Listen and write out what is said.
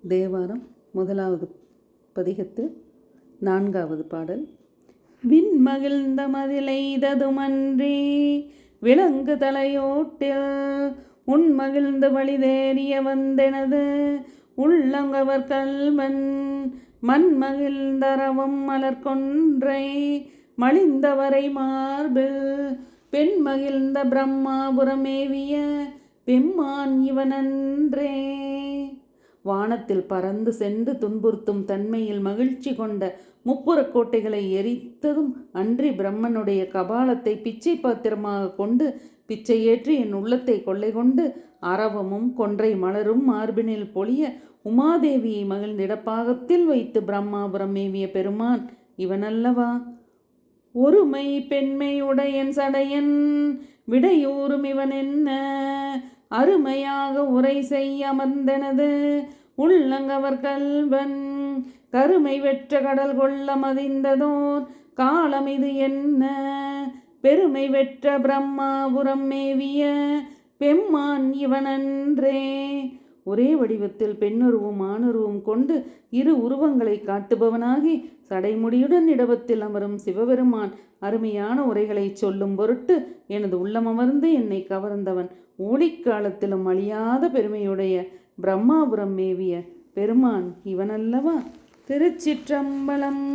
தேவாரம் முதலாவது பதிகத்தில் 4வது பாடல். விண்மகிழ்ந்த மதிலெய்ததுமன்றி விலங்கு தலையோட்டில் உண்மகிழ்ந்து வழிதேறிய வந்தெனது உள்ளங்கவர் கல்வன் மண்மகிழ்ந்தரவம் மலர்கொன்றை மலிந்தவரை மார்பில் பெண்மகிழ்ந்த பிரம்மாபுரமேவிய பெம்மான் இவனன்றே. வானத்தில் பறந்து சென்று துன்புறுத்தும் தன்மையில் மகிழ்ச்சி கொண்ட முப்புறக் கோட்டைகளை எரித்ததும் அன்றி பிரம்மனுடைய கபாலத்தை பிச்சை பாத்திரமாக கொண்டு பிச்சையேற்றி என் உள்ளத்தை கொள்ளை கொண்டு அரவமும் கொன்றை மலரும் மார்பினில் பொழிய உமாதேவியை மகிழ்ந்திடப்பாகத்தில் வைத்து பிரம்மாபுரம் மேவிய பெருமான் இவனல்லவா. ஒருமை பெண்மை உடையன் சடையன் விடையூறும் இவன் என்ன அருமையாக உரை செய்ய அமர்ந்தனது உள்ளங்கவர் கல்வன் கருமை வெற்ற கடல் கொள்ள மதிந்ததோர் காலம் இது என்ன பெருமை வெற்ற பிரம்மாபுரம் மேவிய பெம்மான் இவனன்றே. ஒரே வடிவத்தில் பெண்ணுருவும் ஆணுருவும் கொண்டு இரு உருவங்களை காட்டுபவனாகி சடைமுடியுடன் இடவத்தில் அமரும் சிவபெருமான் அருமையான உரைகளை சொல்லும் பொருட்டு எனது உள்ளமர்ந்து என்னை கவர்ந்தவன் ஊழிக்காலத்திலும் அழியாத பெருமையுடைய பிரம்மாபுரம் மேவிய பெருமான் இவனல்லவா. திருச்சிற்றம்பலம்.